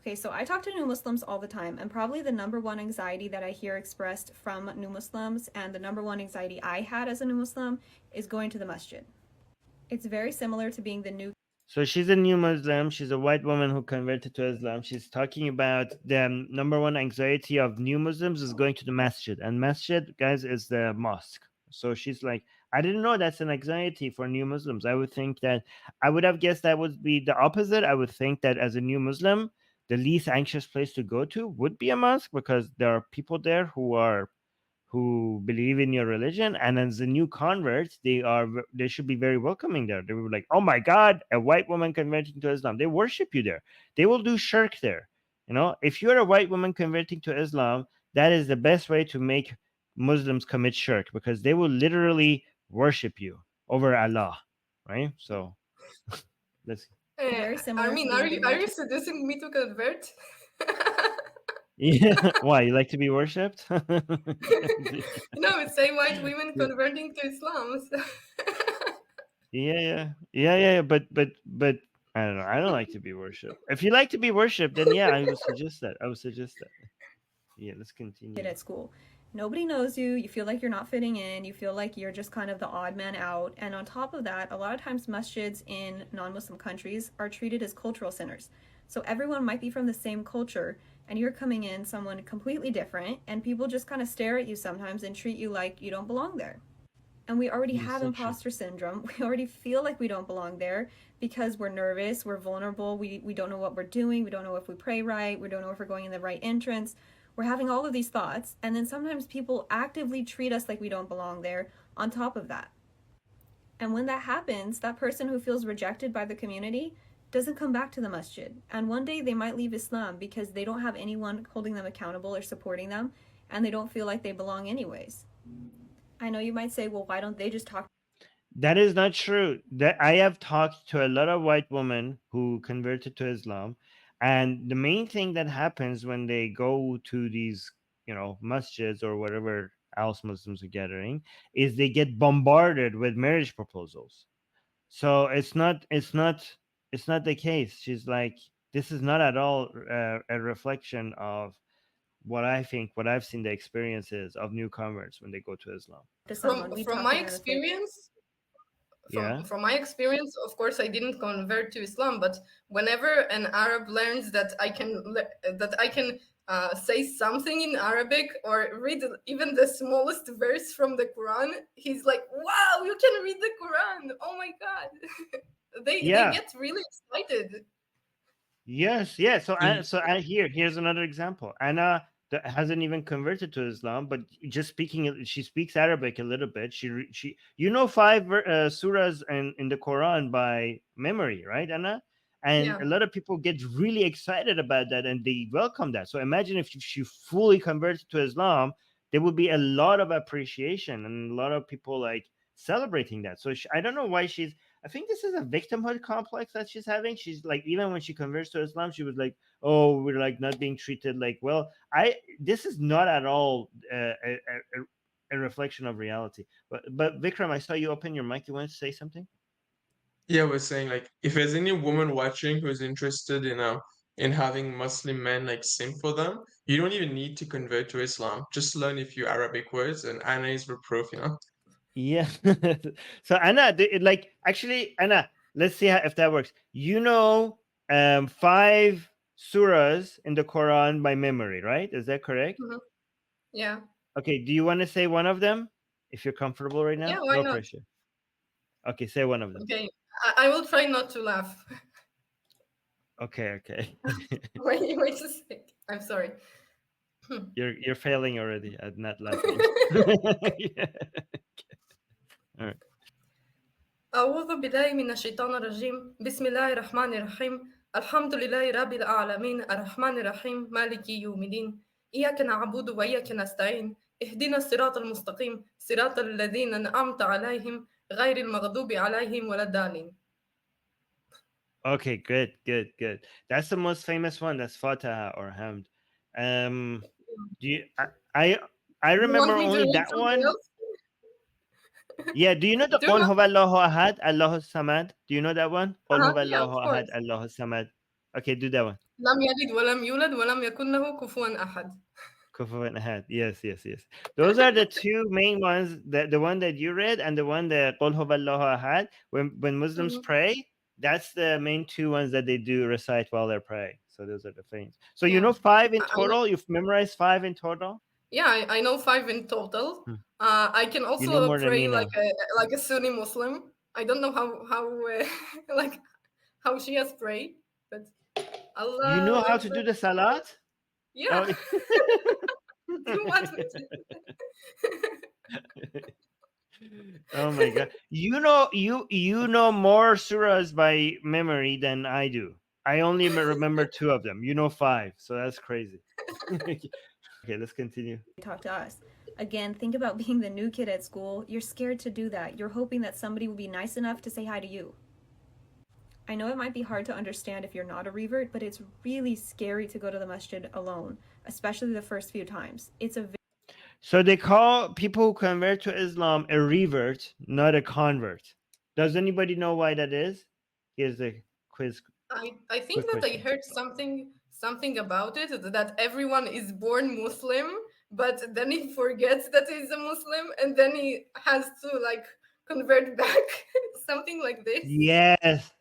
Okay, so I talk to new Muslims all the time, and probably the number one anxiety that I hear expressed from new Muslims, and the number one anxiety I had as a new Muslim, is going to the masjid. It's very similar to being the new. So she's a new Muslim. She's a white woman who converted to Islam. She's talking about the number one anxiety of new Muslims is going to the masjid. And masjid, guys, is the mosque. So she's like, I didn't know that's an anxiety for new Muslims. I would think that, I would have guessed that would be the opposite. I would think that as a new Muslim, the least anxious place to go to would be a mosque, because there are people there who believe in your religion, and as a new converts, they should be very welcoming there. They were like, oh my god, a white woman converting to Islam, they worship you there, they will do shirk there. If you're a white woman converting to Islam, that is the best way to make Muslims commit shirk, because they will literally worship you over Allah, right? So let's Very similar to Armin, being the are new. you seducing me to convert? yeah. Why, you like to be worshipped? It's same white women converting to Islam. So. Yeah. But I don't know. I don't like to be worshipped. If you like to be worshipped, then yeah, I would suggest that. Yeah, let's continue. At school. Nobody knows you, you feel like you're not fitting in, you feel like you're just kind of the odd man out, and on top of that, a lot of times masjids in non-Muslim countries are treated as cultural centers. So everyone might be from the same culture, and you're coming in someone completely different, and people just kind of stare at you sometimes and treat you like you don't belong there. And we already have So imposter syndrome. We already feel like we don't belong there because we're nervous, we're vulnerable, we don't know what we're doing, we don't know if we pray right, we don't know if we're going in the right entrance. We're having all of these thoughts, and then sometimes people actively treat us like we don't belong there on top of that. And when that happens, that person who feels rejected by the community doesn't come back to the masjid. And one day they might leave Islam because they don't have anyone holding them accountable or supporting them, and they don't feel like they belong anyways. I know you might say, well, why don't they just talk? that is not true. That I have talked to a lot of white women who converted to Islam, and the main thing that happens when they go to these, masjids or whatever else Muslims are gathering, is they get bombarded with marriage proposals. So it's not the case. She's like, this is not at all a reflection of what I think, what I've seen the experiences of newcomers when they go to Islam. To someone. From my experience, Yeah. from my experience, of course, I didn't convert to Islam, but whenever an Arab learns that I can say something in Arabic or read even the smallest verse from the Quran, he's like, "Wow, you can read the Quran! Oh my god!" they get really excited. Yes, yeah. Here's another example. Anna that hasn't even converted to Islam, but just speaking, she speaks Arabic a little bit. She five surahs in the Quran by memory, right, Anna? And a lot of people get really excited about that, and they welcome that. So imagine if she fully converted to Islam, there would be a lot of appreciation and a lot of people like celebrating that. So I don't know why I think this is a victimhood complex that she's having. She's like, even when she converts to Islam, she was like, "Oh, we're like not being treated like well." This is not at all a reflection of reality. But Vikram, I saw you open your mic. You want to say something? Yeah, we're saying like if there's any woman watching who's interested in having Muslim men like simp for them, you don't even need to convert to Islam. Just learn a few Arabic words, and Anna is the proof. Yeah. So Anna, actually, Anna, let's see if that works. 5 surahs in the Quran by memory, right? Is that correct? Mm-hmm. Yeah. Okay. Do you want to say one of them if you're comfortable right now? Yeah, why no not? Pressure. Okay, say one of them. Okay, I will try not to laugh. Okay. wait a sec. I'm sorry. You're failing already at not laughing. Yeah. All right. أعوذ بالله من الشيطان الرجيم بسم الله الرحمن الرحيم الحمد لله رب العالمين الرحمن الرحيم مالك يوم الدين إياك نعبد وإياك نستعين اهدنا الصراط المستقيم صراط الذين أنعمت عليهم غير المغضوب عليهم ولا الضالين. Okay, good. That's the most famous one. That's Fataha or Hamd. Do you? I remember only that one. Else? Yeah. Do you know the Qul huwallahu ahad, Allahu samad? Do you know that one? Qul huwallahu ahad, Allahu samad. Okay, do that one. لم يلد ولم يولد ولم يكن له كفوا أحد. Kufuwan Ahad. Yes, yes, yes. Those are the two main ones. The one that you read and the one that Qul Huwallahu Ahad. When Muslims Mhm. pray, that's the main two ones that they do recite while they're praying. So those are the things. So you Yeah. know 5 in I know, total. You've memorized 5 in total. yeah, I know 5 in total. Hmm. I can You know also more than pray me now. like a Sunni Muslim. I don't know how like how Shias pray, but You know Allah how to Akbar. do the salat? Yeah. Oh. Do you want me to? Oh my god. You know more surahs by memory than I do. I only remember 2 of them. You know 5. So that's crazy. Okay, let's continue. Talk to us. Again, think about being the new kid at school. You're scared to do that. You're hoping that somebody will be nice enough to say hi to you. I know it might be hard to understand if you're not a revert, but it's really scary to go to the masjid alone, especially the first few times. It's a So they call people who convert to Islam a revert, not a convert. Does anybody know why that is? Here's the I think quick that I question. heard something about it, that everyone is born Muslim, but then he forgets that he's a Muslim, and then he has to like convert back, something like this. Yes,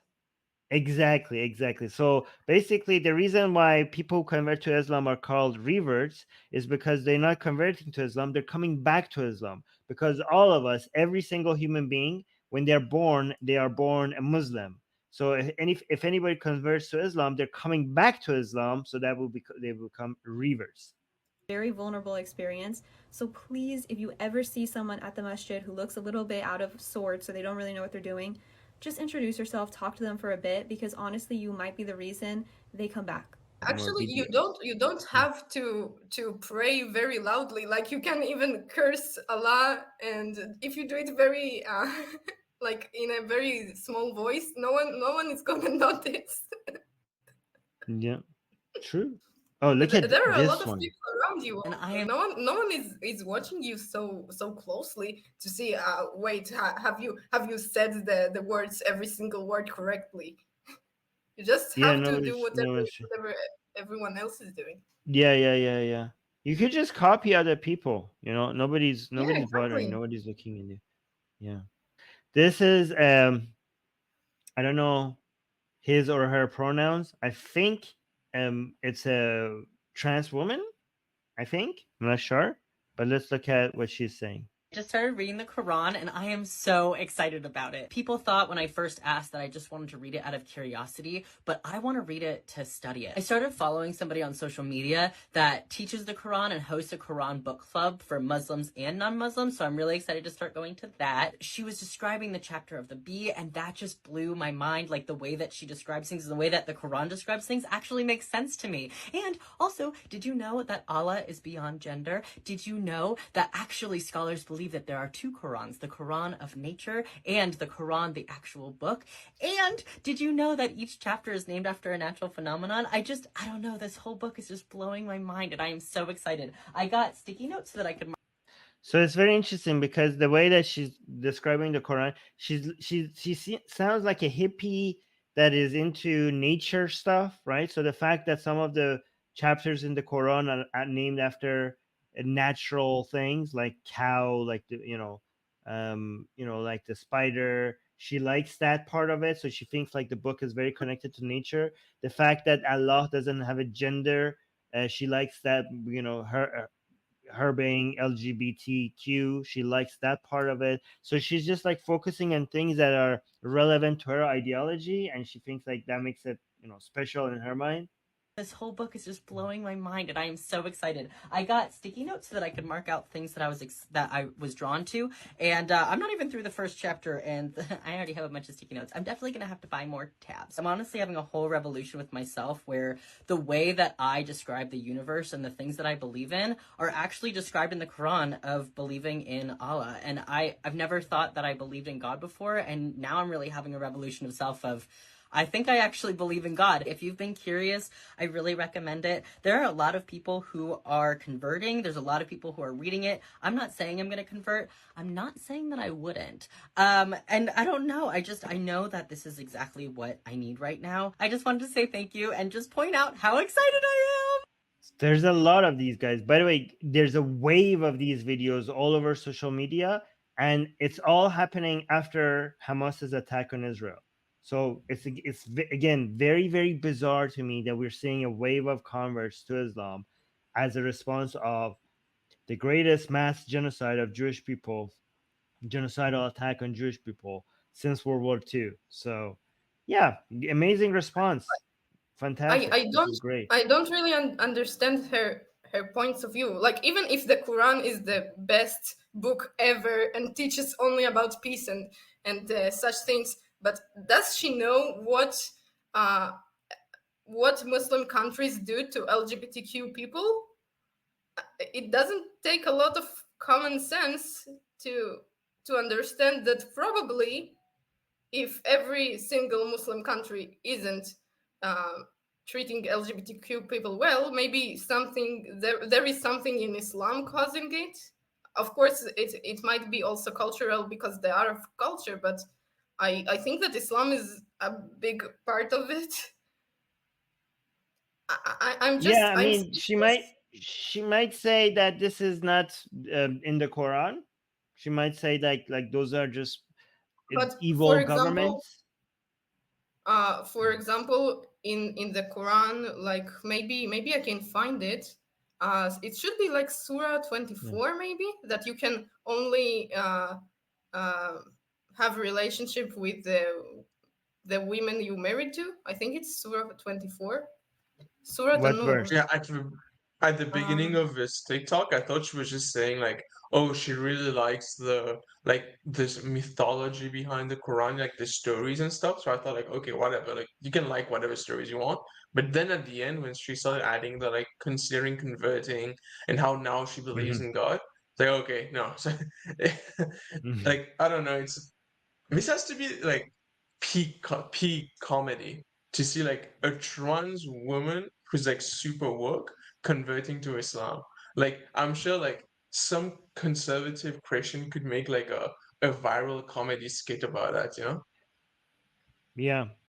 exactly. So basically, the reason why people who convert to Islam are called reverts is because they're not converting to Islam, they're coming back to Islam. Because all of us, every single human being, when they are born a Muslim. So if anybody converts to Islam, they're coming back to Islam, so that they will become reverts. very vulnerable experience. So please, if you ever see someone at the masjid who looks a little bit out of sorts or they don't really know what they're doing, just introduce yourself, talk to them for a bit, because honestly, you might be the reason they come back. More Actually, videos. you don't have to pray very loudly. Like you can even curse Allah, and if you do it very like in a very small voice, no one is gonna notice. Yeah, true. Oh, look at There are a lot this of one. people around you. And I Also. am No one is watching you so closely to see. Wait, have you said the words, every single word correctly? You just Yeah, have to do no one's. whatever everyone else is doing. Yeah. You could just copy other people. You know, Yeah, nobody's bothering. exactly. Nobody's looking in you. Yeah. This is I don't know his or her pronouns. I think it's a trans woman. I think I'm not sure, but let's look at what she's saying. just started reading the Quran and I am so excited about it. People thought when I first asked that I just wanted to read it out of curiosity, but I want to read it to study it. I started following somebody on social media that teaches the Quran and hosts a Quran book club for Muslims and non-Muslims, so I'm really excited to start going to that. She was describing the chapter of the bee and that just blew my mind. Like the way that she describes things and the way that the Quran describes things actually makes sense to me. And also, did you know that Allah is beyond gender? Did you know that actually scholars believe that there are 2 Qurans, the Quran of nature and the Quran, the actual book? And did you know that each chapter is named after a natural phenomenon? I don't know, this whole book is just blowing my mind and I am so excited. I got sticky notes so that I could. So it's very interesting because the way that she's describing the Quran, sounds like a hippie that is into nature stuff, right? So the fact that some of the chapters in the Quran are named after natural things like cow, like the like the spider. She likes that part of it, so she thinks like the book is very connected to nature. The fact that Allah doesn't have a gender, she likes that. Her being LGBTQ, she likes that part of it. So she's just like focusing on things that are relevant to her ideology, and she thinks like that makes it special in her mind. This whole book is just blowing my mind and I am so excited. I got sticky notes so that I could mark out things that I was drawn to, and I'm not even through the first chapter and I already have a bunch of sticky notes. I'm definitely going to have to buy more tabs. I'm honestly having a whole revolution with myself where the way that I describe the universe and the things that I believe in are actually described in the Quran of believing in Allah, and I've never thought that I believed in God before, and now I'm really having a revolution of self of I think I actually believe in God. If you've been curious, I really recommend it. There are a lot of people who are converting. There's a lot of people who are reading it. I'm not saying I'm going to convert. I'm not saying that I wouldn't. And I don't know. I know that this is exactly what I need right now. I just wanted to say thank you and just point out how excited I am. There's a lot of these guys. By the way, there's a wave of these videos all over social media, and it's all happening after Hamas's attack on Israel. So it's again very, very bizarre to me that we're seeing a wave of converts to Islam as a response of the greatest mass genocide of Jewish people, genocidal attack on Jewish people since World War II. So yeah, amazing response. Fantastic. I This don't is great. I don't really understand her points of view. Like, even if the Quran is the best book ever and teaches only about peace and such things, but does she know uh, what Muslim countries do to LGBTQ people? It doesn't take a lot of common sense to understand that probably if every single Muslim country isn't treating LGBTQ people well, maybe there is something in Islam causing it. Of course, it might be also cultural because the Arab culture, but I think that Islam is a big part of it. Yeah, I I'm mean, speechless. she might say that this is not in the Quran. She might say like those are just But evil governments. for example, in the Quran, like maybe I can find it. It should be like Surah Yeah. 24, maybe, that you can only uh, have a relationship with the women you married to. I think it's Surah 24, Surah What An-Nur. Yeah, verse? at the beginning Um, of this TikTok, I thought she was just saying like, oh, she really likes the like this mythology behind the Quran, like the stories and stuff. So I thought like, okay, whatever, like you can like whatever stories you want. But then at the end, when she started adding the like considering converting and how now she believes Mhm. in God, it's like okay, no, so Mhm. like I don't know, it's this has to be like peak comedy to see like a trans woman who's like super woke converting to Islam. Like I'm sure like some conservative Christian could make like a viral comedy skit about that, you know? Yeah.